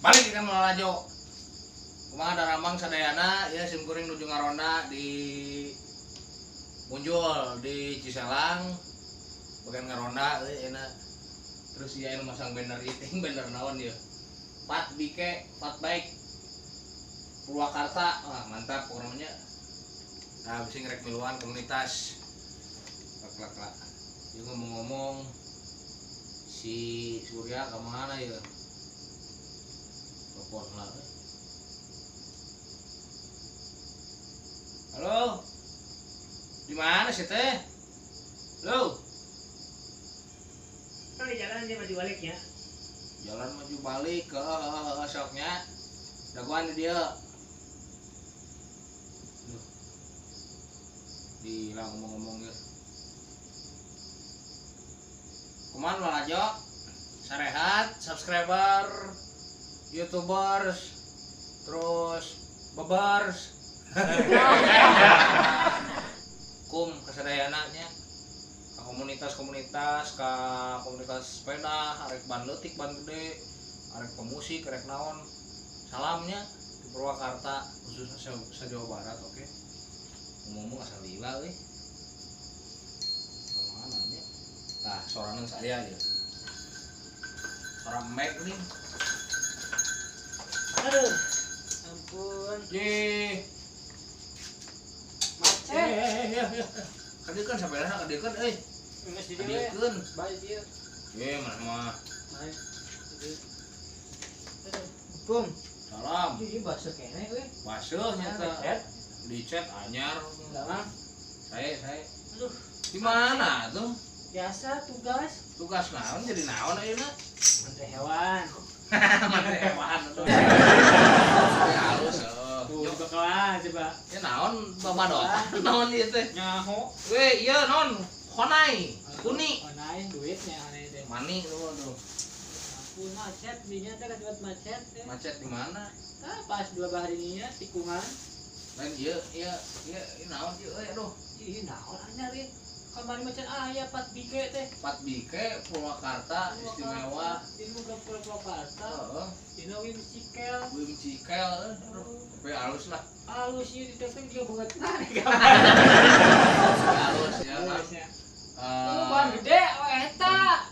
Balik ikan lalajo. Kumaha daramang sadayana ya simkuring nuju ngaronda di muncul di Ciselang bagian ngaronda enak. Terus ieu masang banner iting banner naon ieu? Pat Bike, Pat Bike Purwakarta. Wah, mantap orangnya. Nah, bisa ngerek miluan komunitas. Klak. Dia ngomong-ngomong si Surya kemana ya? Telepon lah. Halo. Di mana sih teh? Halo. Kan di jalan dia maju balik ya. Jalan maju balik ke soknya. Daguan dia. Duh. Di ngomong-ngomong ya. Kumaha Lalajo? Sarehat, subscriber, YouTubers, terus bebers. Kesadayananya ke komunitas sepeda, arek ban leutik, ban gede, arek pemusik, arek naon. Salamnya di Purwakarta, khususnya se-Jawa Barat, oke. Ngomong asal lila euy. Kemana nya? Nah, sorangan saya ya. Orang Mac nih. Aduh. Ampun. Ye. Macet. Kadeukeun sapeda kadeukeun euy. Geus di dieu. Kadeukeun. Bae dieu. Ye, mana mah. Bae. Aduh. Salam. Ini bahasa kene euy. Baseuh nya teh. Di chat anyar. Enggak mah. Saya. Aduh. Di mana tuh? Biasa tugas Tugas naon jadi naon ayeuna? menteri hewan. Menteri hewan tuh. Ya halus Tuh bakalan coba. Ya naon babadotan naon ieu teh? Nyaho. We, ieu naon? Honai, kuni. Onain duitnya aneh teh. Mani tuh. Ampun macet dinya teh lewat macet teh. Macet di mana? Tah pas 2 hari nya tikungan. Lain ieu naon ieu euy aduh. Ih naon anyar ieu. Kamari macet aya Pat Bike teh. Pat Bike Purwakarta istimewa. Ini bukan Purwakarta. Heeh. Ini Wim Cikel. Wim Cikel. Tapi halus lah. Halus ieu di telepon juga banget narik. Halus ya kan. Ban gede oh eta.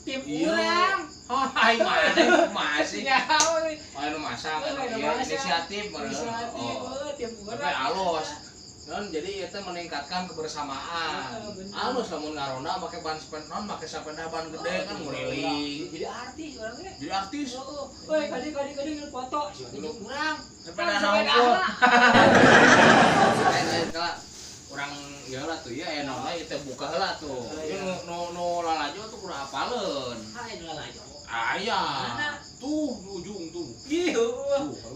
Tim urang. Oh, aing mah masih. Ya euy. Anu masang inisiatif Inisiatif tim Tapi urang. halus. Non jadi itu meningkatkan kebersamaan. Halus lamun ngaronda make ban sepeda, make sepeda ban gede kan ngeliling. Jadi artis orangnya. Jadi artis. Heeh. Woi, kadi ngilu foto. Ini urang. Sepeda naon? Lain kala urang ieu lah tuh ya enak lah teh buka heula tuh. Ieu nu lalajo tuh kudu apaleun. Hai lalajo. Aya. Tuh di ujung tuh. Ieu.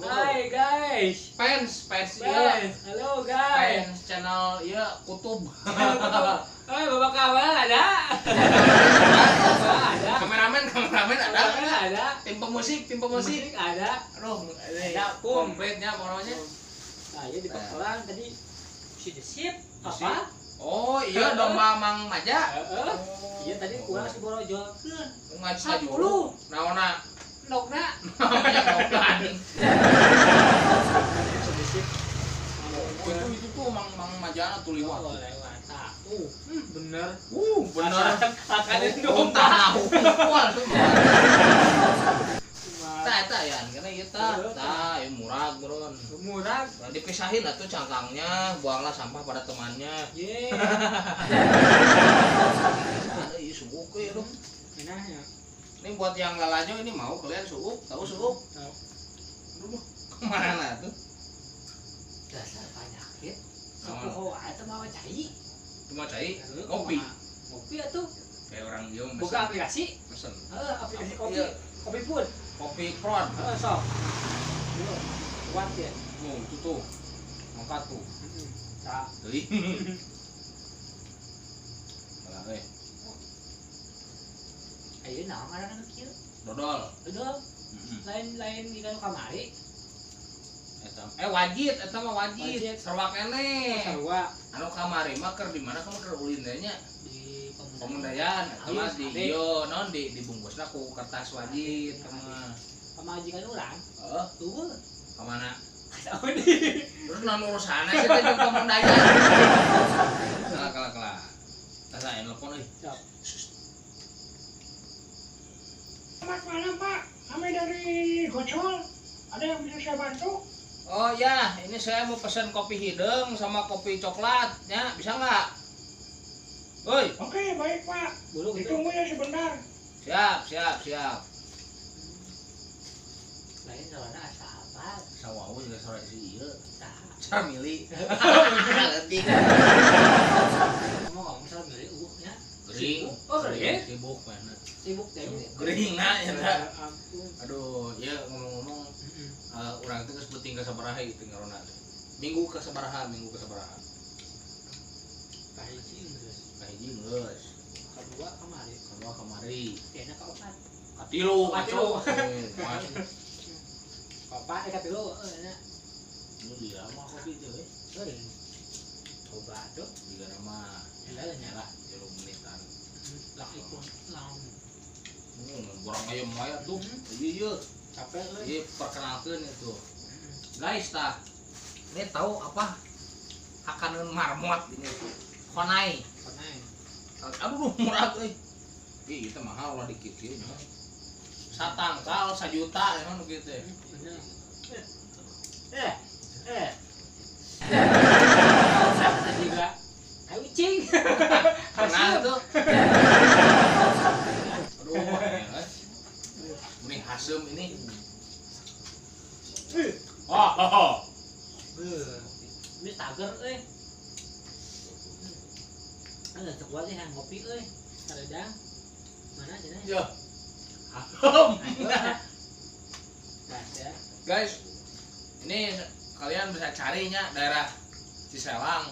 Hai guys. Fans ieu. Halo guys. Fans channel ieu kutub. Hai Bapak Kamal ada. Ada. Kameramen ada. Ada. Tim pemusik Ada. aduh Ada, kompletnya pokoknya. Nah, ya di Pakulan tadi si Desip apa? Oh iya domba Mang Maja. Heeh. Iya tadi kurang si borojolkeun. Ngaji dulu. Naona Nogna. namanya nogan. Si Desip. Itu tuh Mang Maja tuh liwat. Lewat. Bener. Bener. Akan itu Entah nahu. Wah, tuh. Eta ya, karena ieu tah murah bron. Murah. Nah, dipisahin atuh cangkangnya, buanglah sampah pada temannya. Ye. Ada ieu suuk we aduh. Enaknya. Ini buat yang lalajo ini mau kalian suuk, tahu suuk? Tahu. Aduh, kemana tuh? Dasar penyakit. Sapoho eta mah cai. Cuma cai kopi. Kopi atuh. Kayak orang dia Buka aplikasi. pesen. Aplikasi kopi. Iya. Kopi pun. Kopi prod. Sok. Yo. Kuat ya. Oh, itu tuh. Mangkat tuh. Tah. Deui. Malah we. Ayeuna naon ngaranna kieu? Dodol. Dodol. Lain di kan kamari. Eta wajit, eta mah wajit. Wajit. Serwak keneh. Sarua Anu kamari mah keur di mana kamu keur ulin teh nya? di Pemundayan, eta mah di ieu non dibungkusna ku kertas wajit eta mah. pamajikan orang. Tuh. Kemana? Tahu nih. Terus non urusan sih teh jeung pemandaya. Kalah. Tasa telepon euy. Siap. Selamat malam Pak, kami dari Gocol. Ada yang bisa saya bantu? Oh ya, ini saya mau pesan kopi hidung sama kopi coklat, ya bisa nggak? Woi, Oke, baik Pak. Dulu gitu. Ditunggu ya sebentar. siap. Lain soalnya asa apa? Sawawu juga sore sih ieu. Tah. Samili. Leutik. Ngomong soal milih ya. Gering. Oh, gering. Sibuk mana? Sibuk deh. Gering na ya Ya ta. ampun. Aduh, ya ngomong-ngomong urang teh geus beuting ka sabaraha ieu teh ngarona teh. Minggu ka sabaraha? Kahiji geus. Kahiji geus. Kedua kemarin. Kedua kamari. Kayaknya keempat. Katilu, Katilu. Mas. Keempat katilu nya. Lu dia mah kopi teh we. Sering. Coba tuh. Juga nama Enggak lah 3 menitan. laki pun lawan. Borang ayam maya tuh. Ieu Capek euy. Jadi perkenalkan itu. Guys, tah. Ini tahu apa? Hakaneun marmot ini. Honai. Konai. Aduh murah euy. Ih, itu mahal lah dikit ieu. Satangkal 1 juta ya nu kitu. Bener. Juga. Ayo cing. Nah tuh. Aduh, ya. Ini hasem ini. Oh. Ini tager euy. Ada sebuah yang ngopi euy. Saredang. Mana cenah? Yo. Hasem. Ada. Guys, ini kalian bisa carinya daerah Ciselang.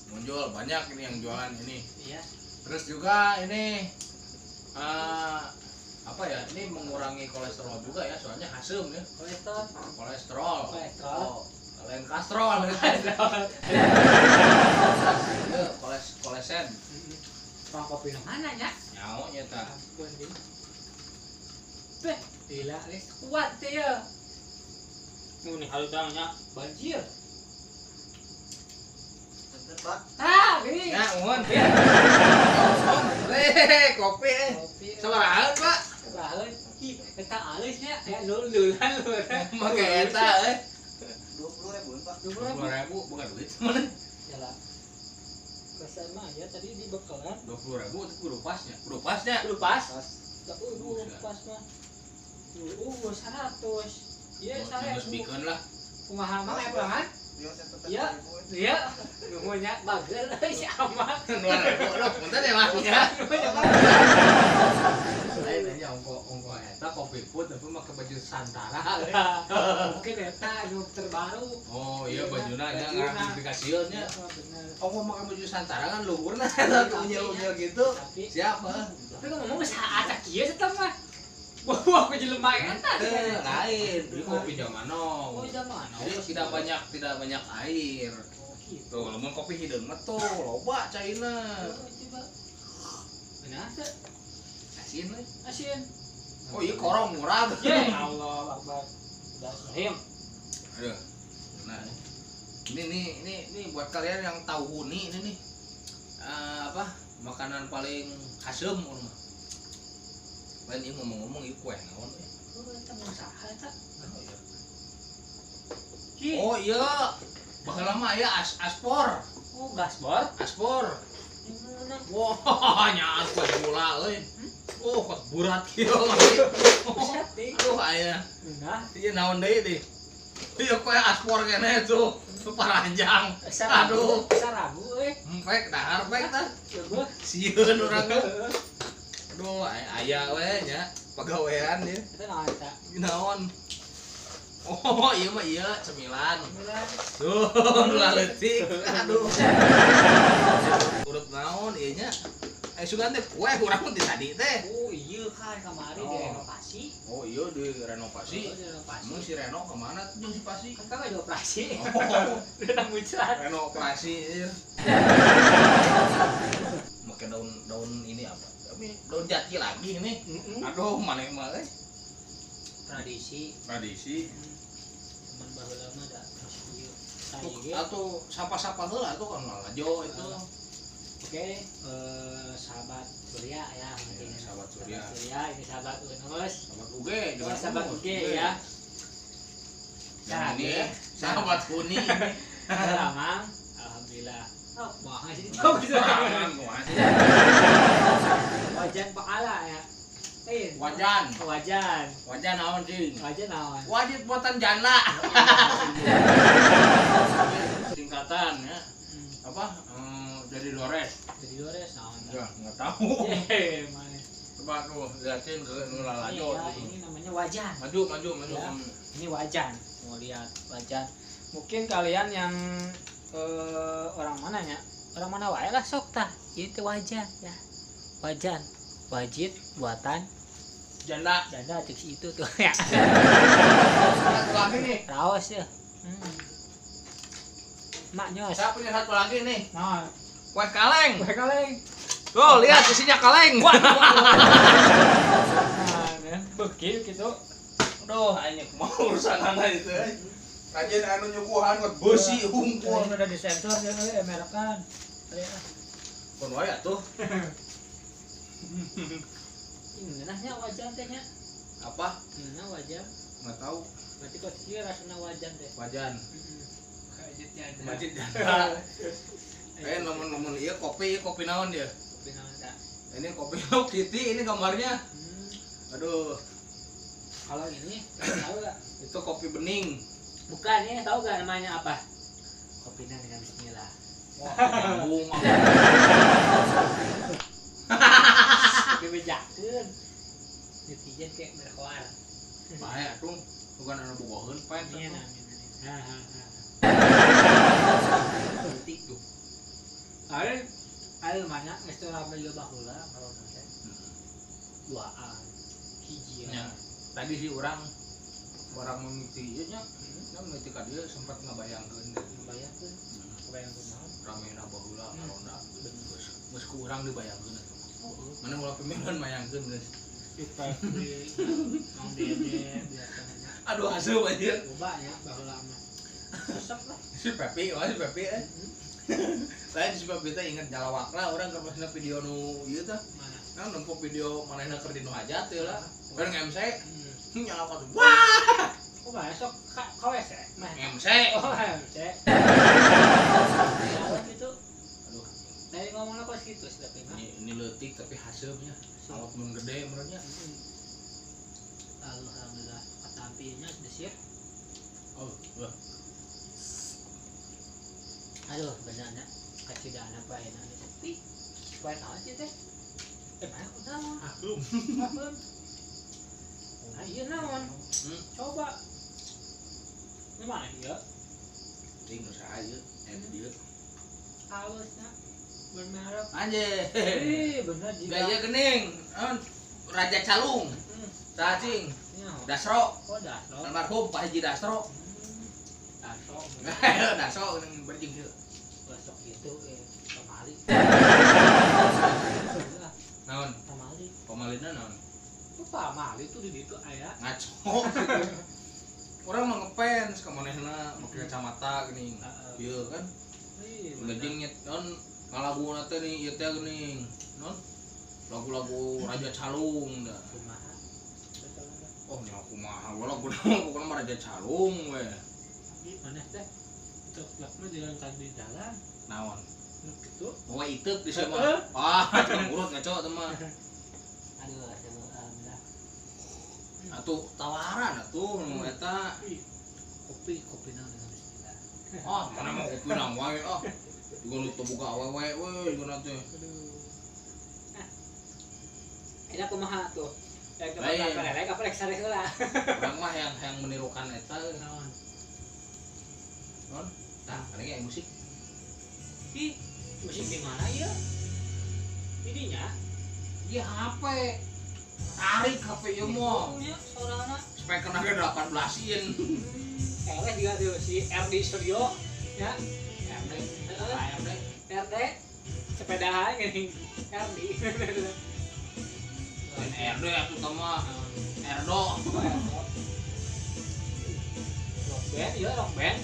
Muncul banyak ini yang jualan ini. Iya. Terus juga ini apa ya? Ini mengurangi kolesterol juga ya, soalnya hasem ya. Kolesterol. Kolesterol. Oh, lain kastrol. Kolesen. Bang kopi nang mana nya? Nyaho nya tah. Ampun din. Beh, gila nih kuat teh ya. Ini haludangnya banjir. Ah, gini. Ya, mohon. Kopi. Kopi. Sabaraha, Pak? Sabaraha. Kita alisnya ya lululan lu. Make eta 20.000 Pak. 20.000 bukan duit. Mana? Yalah. Kesan mah ya tadi di bekalan. 20.000 itu kudu pasnya. Kudu pasnya. Lu pas. Pas. Lu pas mah. 100. Iya, saya. Harus bikin lah. Kumaha mah aya pulangan? Iya. Iya. Numunya bager si amat. 2.000 loh, bentar ya Mas ya. Lain aja ongko eta kopi put tapi make baju Santara. Mungkin eta nu terbaru. Oh iya bajuna nya ngaplikasieun nya. Bener. Ongko make baju Santara kan luhurna eta unyil-unyil gitu. Tapi Siapa? ngomong saat kieu eta mah. Wah, aku jelema eta. Lain, ini kopi zaman now. Oh, zaman. Jadi tidak banyak air. Oh, gitu. Tuh, lamun kopi hideung mah tuh loba caina. Coba. Benar teh. Asin we. Asin. Oh iya korong murah. Ya Allah Akbar. Bismillahirrahmanirrahim. Aduh. Nah. Ini buat kalian yang tahu huni ini nih. Apa? Makanan paling khasem mah. Lain ieu ngomong-ngomong ieu kue naon we? Oh, eta mah saha eta? Oh iya. Baheula mah aya aspor. Oh, gasbor. Aspor. Gimana? Wah, nyaar kue gula euy. Oh, kok burat kieu mah. Sate. Aduh aya. Nah, Ieu naon deui di? Ieu kue aspor kene tuh. Paranjang. sarabu. Aduh. Sarabu euy. Empek dahar pek tah. Coba. Sieun urang mah. Aduh, aya we nya pagawean ieu. Eta naon eta? Naon? Oh, iya mah iya, cemilan. Cemilan. Tuh, ulah leutik. Aduh. Urut naon ieu nya? Sugan teh kue urang mah di tadi teh. Oh, iya kan kamari direnovasi. Oh, iya direnovasi. Oh, direnovasi. Emang si Reno kemana tuh jeung si Pasi? Kan kagak dioperasi. Oh, Udah muncrat. renovasi ieu. Make daun ini apa? Tapi daun jati lagi ini. Aduh, maneh mah euy. tradisi Tradisi. teman baheula mah da ieu Atau sapa-sapa heula tuh kan ngalajo itu. oke sahabat Surya ya mungkin Sahabat Surya. ini sahabat Unus Sahabat Uge juga. sahabat Uge ya Yang ini ya. sahabat Kuni. Ramang alhamdulillah oh mahal sih Jangan kuat. wajan paala ya Wajan. wajan Wajan naon sih? wajan naon Wajib buatan janda. Singkatan ya. Apa? Jadi Dores. jadi Dores naon Ya, enggak tahu. mana Coba tuh liatin ke Nulalajo. ini namanya wajan Maju. Ya. Ini wajan, mau lihat wajan. Mungkin kalian yang orang mananya, orang mana wae lah sok tah. Itu wajan ya, wajan, wajib buatan Janda. janda cek si itu tuh ya. Satu lagi nih. Raos ya. Mak nyos. Saya punya satu lagi nih. Nah, Kue kaleng. kue kaleng. Tuh, lihat isinya kaleng. Nah, bekil gitu. Aduh, ini mau urusan anak itu. Rajin anu nyukuhan buat besi hungkul. Ini udah disensor ya, merekan. Pun wae atuh. Ini nahnya wajan teh nya. Apa? Nah, wajan. Enggak tahu. Berarti kok kieu rasana wajan teh. Wajan. Kajit janda. Majid janda. Nomor iya kopi naon dia? Kopi naon da? Ini kopi Hello Kitty, ini gambarnya. Aduh, Kalau ini tahu gak? itu kopi bening. Bukan ini tahu gak namanya apa? Kopinya dengan bismillah. Wah, nyambung. Dibejakeun. Netizen kayak berkoar. Bahaya tuh, bukan anu bogoheun pen. Iya nah. Ketik tuh. Ada mana geus rame ieu baheula kalau nanti. Duaan. Hiji Ya, tadi sih orang memiti ieu nya. Nya memiti ka dieu sempat ngabayangkeun deh. Bayangkeun. Kebayangkeun naon? Ramena baheula ngaronda. Geus ku urang dibayangkeun atuh. Oh, Mana ulah pemimpin bayangkeun geus. kita di Mang Dede biasanya. Aduh asup anjir. Coba ya baheula mah. Resep lah. Si Pepi, Lain si Pepi teh inget jalawak lah orang keur pasna video nu ieu teh. Mana? Nah, nempo video manehna keur di nu hajat teh lah. Bareng MC nyalawak. Wah! Oh, besok kau ya, Mah. MC. Oh, cek. Jalan gitu. Aduh, Dari ngomongnya kok gitu sih tapi mah. ini leutik tapi hasilnya awak mun gede menurutnya. Alhamdulillah, ketampinya sudah siap. Oh, wah. Aduh, benarnya kasih dana apa ya nanti sepi. Baik aja teh. Banyak naon? Belum. Belum. Nah, iya naon? Coba. Gimana dia? Ting usaha ieu, dia. Halusnya bermerek. Anjir. Bener juga. Gaya gening. Raja Calung. Cacing. Dasro. Oh, dasro. Almarhum Pak Haji Dasro. Dasro. Dasro yang berjing itu. Besok gitu pamali. Naon? Pamali. Pamalina naon? Itu pamali itu di situ aya. Ngaco. Orang mah ngefans ka manehna make kacamata geuning. Ieu kan. Ngejing nyet non ngalaguna teh nih ieu teh geuning. Non lagu-lagu Raja Calung da. Kumaha. Oh nya kumaha lagu mah Raja Calung we. Maneh teh itu klubnya jalan di jalan. Naon? Gitu. Bawa itek di sana mah. Ah, urut ngaco teh mah. Aduh, alhamdulillah. Atuh tawaran atuh nu eta. Kopi nang dengan bismillah. Ah, mana mau kopi nang wae ah. Juga nu teu buka awewe we juga nanti. Aduh. Ini kumaha tuh? Lain. Apa rek sare heula. Orang mah yang menirukan eta Naon? non. Tah, ada kayak musik. Ih, musik di mana ya? Ininya? Iya HP. Tarik HP ieu mah. Punya sorana. Speaker na 18-in. Eleh juga tuh si RD Studio ya. RD. RD. RD sepedahan gini RD. Lain RD atuh teh mah. Erdo. band, iya rock band.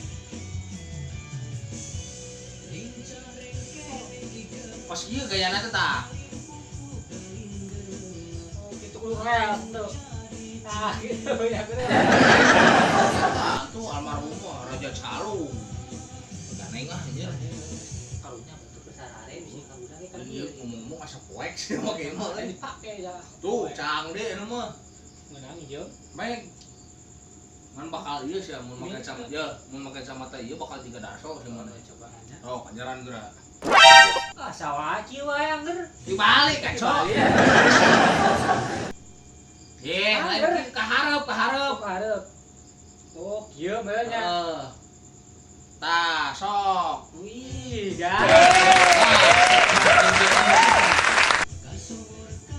Pas ieu gayana teh tah. Oh, gitu kudu rel tuh. Nah, gitu ya bener. Tah tuh almarhum Raja Calung. Ganeng ah anjir. Karunya bentuk besar are bisa kabudah ge kan. Iya ngomong-ngomong asa poek sih mah ge mah. Dipake ya. Tuh cang deh anu mah. Menang ieu. Baik. Man bakal ieu sih mun make kacamata ya, mun make kacamata ieu bakal 3 daso sih mana. Coba aja. Oh, panjaran geura. Ah, sawaki wae angger. Dibalik kacau. Ye, Ah, lain ka hareup. Hareup. Oh, kieu beulnya. Tah, sok. Wih, guys.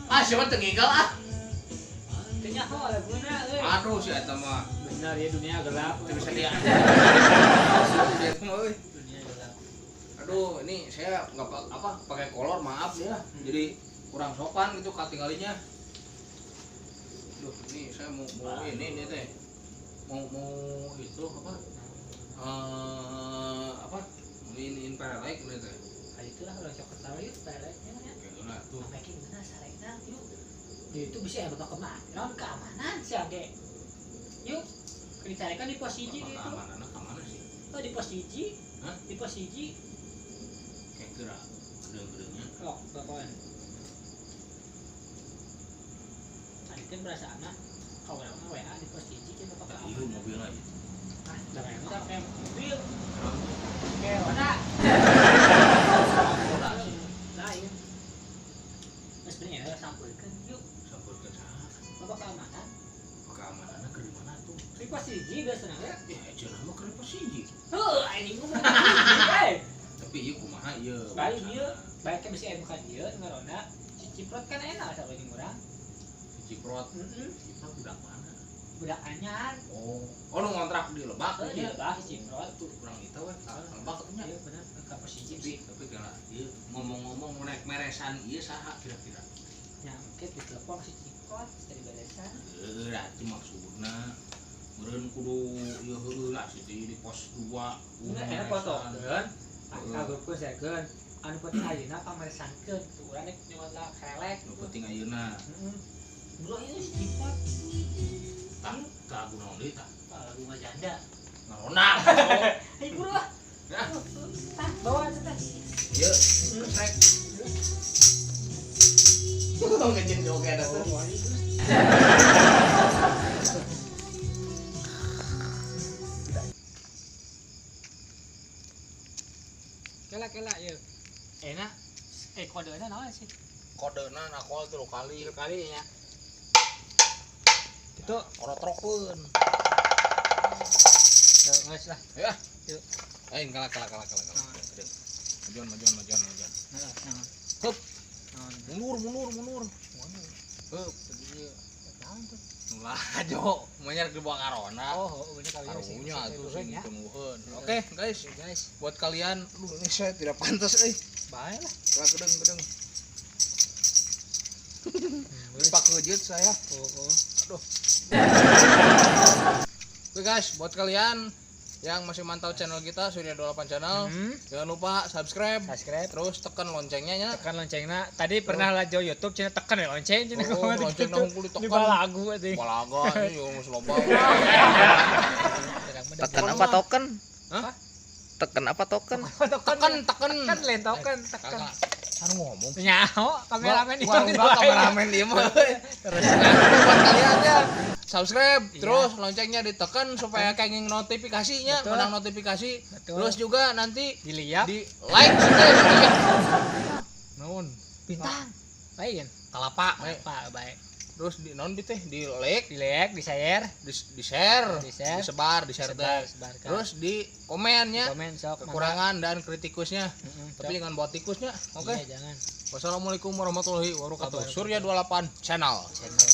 Ah, siapa tengigel ah? Teu nyaho laguna euy. Aduh si eta mah. Benar ya dunia gelap. Teu bisa dia. Dunia gelap. Aduh, ini saya nggak pakai kolor, maaf ya. Jadi kurang sopan gitu katinggalinya. Duh, ini saya mau ini teh. Mau itu apa? Apa? Ini perelek ini teh. Ah, itulah kalau coklat tahu yuk, pereknya ya. Kayak gimana tuh? Makin benar sarena yuk. Itu bisa ya bakal kemana? Non keamanan sih ade. Yuk, dicarikan di pos hiji gitu. Keamanannya kemana sih? Oh di pos hiji. Hah? Di pos hiji. Kayak gerak gedeng-gedengnya. Oh, pokoknya. Tadi kan berasa anak. Kau orang WA di pos hiji kita bakal Iya keamanan. mobil aja. Ah, jangan kita kayak mobil. Kayak mana? Lain. Mas sebenarnya ya sampulkan yuk. Sampurkeun saha? Bapak keamanan. Keamanannya ke mana tuh? Di pos hiji biasanya ya. Ya, cenah mah keur posisi. Ini ngomong. Eh, Tapi ieu kumaha ieu? baik dia, baiknya bisa bukan dia ngaronda. Si Ciprot kan enak sama jeung urang. Ciprot. Heeh. Ciprot budak mana? Budak anyar. Oh lu ngontrak di Lebak Oh, nya? iya, bah si Ciprot. Tuh kurang itu we, ka Lebak nya. Iya benar, ke posisi Tapi kalau ieu ngomong-ngomong naik meresan ieu saha kira-kira? nyangket di telepon si Ciprot dari balesan. Heuh, atuh maksudna meureun kudu ieu heueuh lah situ di pos 2. Enggak enak fotokeun. Kagupkeun saekeun. Anu penting ayeuna pameresankeun. Tuh urang rek nyuwat lah kelek. Nu penting ayeuna. Heeh. Bro itu si Ciprot. Tah, lagu naon deui tah? Lagu mah janda. Ngarona. Ayo buru ah. Ya, Tah, bawa aja tah. ieu kesrek. Ngejen joget ada tuh. Kela ya. Enak. Kodenya naon sih? Kodena nakol 3 kali. 3 kali ya. Itu Orotrokeun. geus lah. Ya. Yuk. Kalah. Majuan. Heeh, nah. Hup. Naon? Mundur. Hup. Tadi naon tuh? Nulah ajo, menyar di bawah karona. Oh, bener kali ya. Karunya atuh sing ya. tungguheun. Oke, guys. Guys, Buat kalian, ini saya tidak pantas bae lah. Lah gedeng. Pak kejeut saya. Oh. Aduh. Oke guys, buat kalian yang masih mantau channel kita Surya 28 channel, jangan lupa subscribe, terus tekan loncengnya ya. Tekan loncengna. Tadi pernah lajo YouTube cenah tekan ya lonceng cenah Oh, lonceng nang kudu Di tekan. lagu atuh. Balaga ini geus loba. Tekan apa token? Hah? Tekan apa token? Tekan. Kan lain token tekan. Kakak, anu ngomong. Nyaho kameramen Gua kameramen dia mah. Terus Buat kalian ya subscribe, Iya. terus loncengnya ditekan supaya kenging notifikasinya, Betul. menang notifikasi. Betul. Terus juga nanti dilihat di like juga. Naon? bintang. Lain. Kalapa. Apa baik. Terus di naon di teh di like, Di share, di share, Di-share. disebar, di share teh. sebarkan. Terus di komennya komen sok. kekurangan dan kritikusnya. Heeh. Tapi jangan buat tikusnya. Oke. Iya, jangan. Wassalamualaikum warahmatullahi wabarakatuh. Surya 28 channel. Channel.